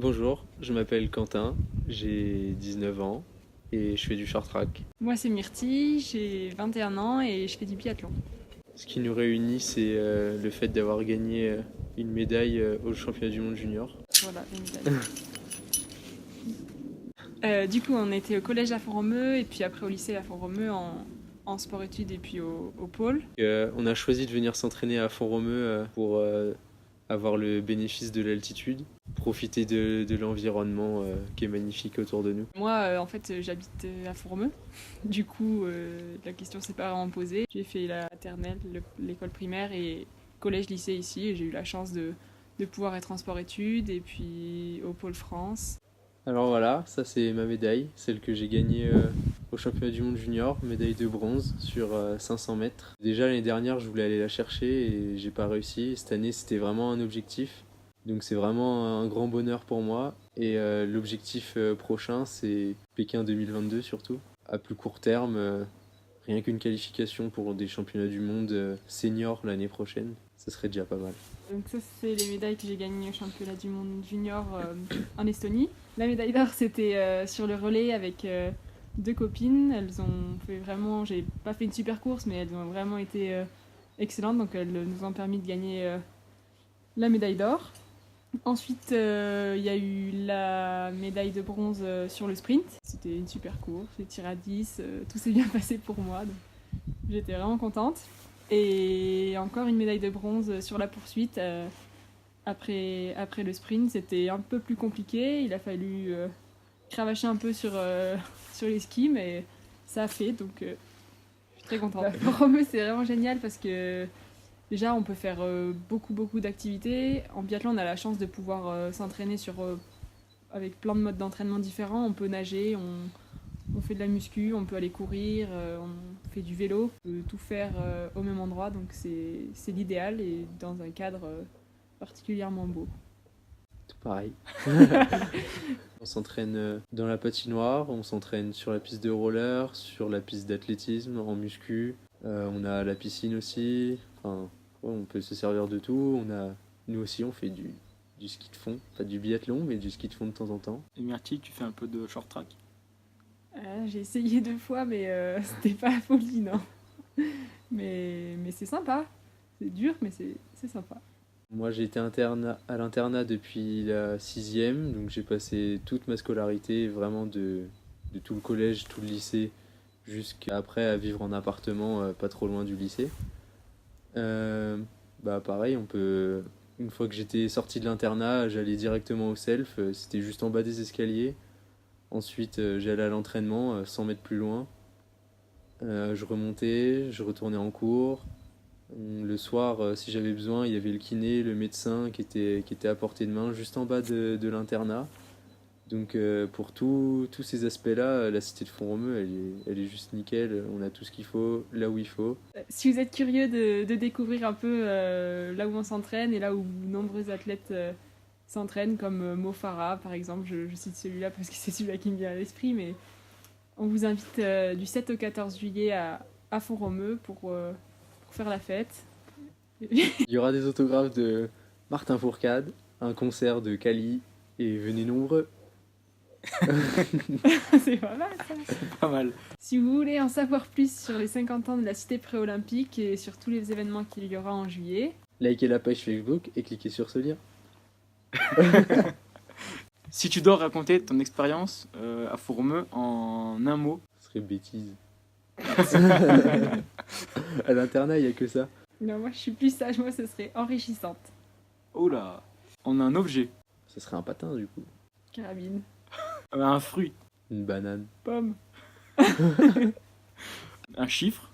Bonjour, je m'appelle Quentin, j'ai 19 ans et je fais du short track. Moi, c'est Myrtille, j'ai 21 ans et je fais du biathlon. Ce qui nous réunit, c'est le fait d'avoir gagné une médaille au championnat du monde junior. Voilà, les médailles. Du coup, on était au collège à Font-Romeu et puis après au lycée à Font-Romeu en sport-études et puis au pôle. On a choisi de venir s'entraîner à Font-Romeu pour avoir le bénéfice de l'altitude, profiter de l'environnement qui est magnifique autour de nous. Moi, en fait, j'habite à Font-Romeu. Du coup, la question s'est pas vraiment posée. J'ai fait la maternelle, l'école primaire et collège-lycée ici et j'ai eu la chance de pouvoir être en sport-études et puis au pôle France. Alors voilà, ça c'est ma médaille, celle que j'ai gagnée au championnat du monde junior, médaille de bronze sur 500 mètres. Déjà l'année dernière je voulais aller la chercher et j'ai pas réussi. Cette année c'était vraiment un objectif, donc c'est vraiment un grand bonheur pour moi. Et l'objectif prochain c'est Pékin 2022 surtout. À plus court terme, rien qu'une qualification pour des championnats du monde senior l'année prochaine, ça serait déjà pas mal. Donc ça, c'est les médailles que j'ai gagnées au championnat du monde junior en Estonie. La médaille d'or, c'était sur le relais avec deux copines. Elles ont fait vraiment... J'ai pas fait une super course, mais elles ont vraiment été excellentes. Donc elles nous ont permis de gagner la médaille d'or. Ensuite, il y a eu la médaille de bronze sur le sprint. C'était une super course, j'ai tiré à 10, tout s'est bien passé pour moi. Donc j'étais vraiment contente. Et encore une médaille de bronze sur la poursuite après le sprint. C'était un peu plus compliqué. Il a fallu cravacher un peu sur les skis, mais ça a fait, donc je suis très contente. Pour Romeu, c'est vraiment génial parce que déjà, on peut faire beaucoup d'activités. En biathlon, on a la chance de pouvoir s'entraîner avec plein de modes d'entraînement différents. On peut nager, on fait de la muscu, on peut aller courir, on fait du vélo, on peut tout faire au même endroit, donc c'est l'idéal et dans un cadre particulièrement beau. Tout pareil. On s'entraîne dans la patinoire, on s'entraîne sur la piste de roller, sur la piste d'athlétisme, en muscu. On a la piscine aussi. Enfin, ouais, on peut se servir de tout. Nous aussi, on fait du ski de fond. Pas du biathlon, mais du ski de fond de temps en temps. Et Myrtille, tu fais un peu de short track? J'ai essayé 2 fois, mais c'était pas la folie, non. Mais c'est sympa. C'est dur, mais c'est sympa. Moi, j'ai été interne à l'internat depuis la 6e, donc j'ai passé toute ma scolarité, vraiment de tout le collège, tout le lycée, jusqu'à après à vivre en appartement pas trop loin du lycée. Pareil, une fois que j'étais sorti de l'internat, j'allais directement au self, c'était juste en bas des escaliers. Ensuite, j'allais à l'entraînement, 100 mètres plus loin. Je remontais, je retournais en cours. Le soir, si j'avais besoin, il y avait le kiné, le médecin qui était à portée de main, juste en bas de l'internat. Donc pour tous ces aspects-là, la cité de Font-Romeu, elle est juste nickel. On a tout ce qu'il faut, là où il faut. Si vous êtes curieux de découvrir un peu là où on s'entraîne et là où nombreux athlètes s'entraînent, comme Mo Farah par exemple, je cite celui-là parce que c'est celui-là qui me vient à l'esprit, mais on vous invite du 7 au 14 juillet à Font-Romeu pour faire la fête. Il y aura des autographes de Martin Fourcade, un concert de Kali, et venez nombreux. C'est pas mal ça. Pas mal. Si vous voulez en savoir plus sur les 50 ans de la cité préolympique et sur tous les événements qu'il y aura en juillet, Likez la page Facebook et cliquez sur ce lien. Si tu dois raconter ton expérience à Font-Romeu en un mot. Ce serait bêtise. À l'internat, il n'y a que ça. non, moi je suis plus sage, moi ce serait enrichissante. Oh là. En un objet. Ce serait un patin du coup. Carabine, Un fruit. Une banane. pomme, Un chiffre.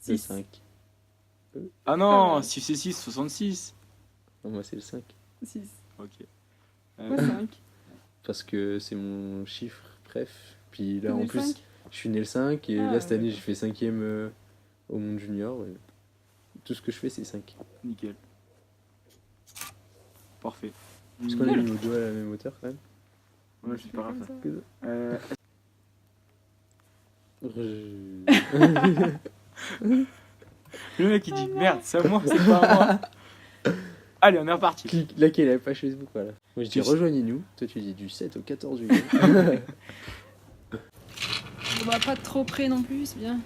Le 6. 5. Ah non, Ouais. 6 et 6, 66. Non, moi c'est le 5. 6. Ok. Moi 5. Parce que c'est mon chiffre, bref. Puis là en Le plus, 5. je suis né le 5 et Ah, là cette année ouais. j'ai fait 5e au monde junior. Et tout ce que je fais c'est 5. Nickel. Parfait. Parce qu'on a mis nos doigts à la même hauteur quand même. Ouais, c'est pas grave ça. Que Le mec il dit merde, c'est à moi, c'est pas à moi. Allez, on est reparti. Clique, likez la page Facebook, voilà. Moi je dis rejoignez-nous, toi tu dis du 7 au 14 juillet. On va pas trop près non plus, c'est bien.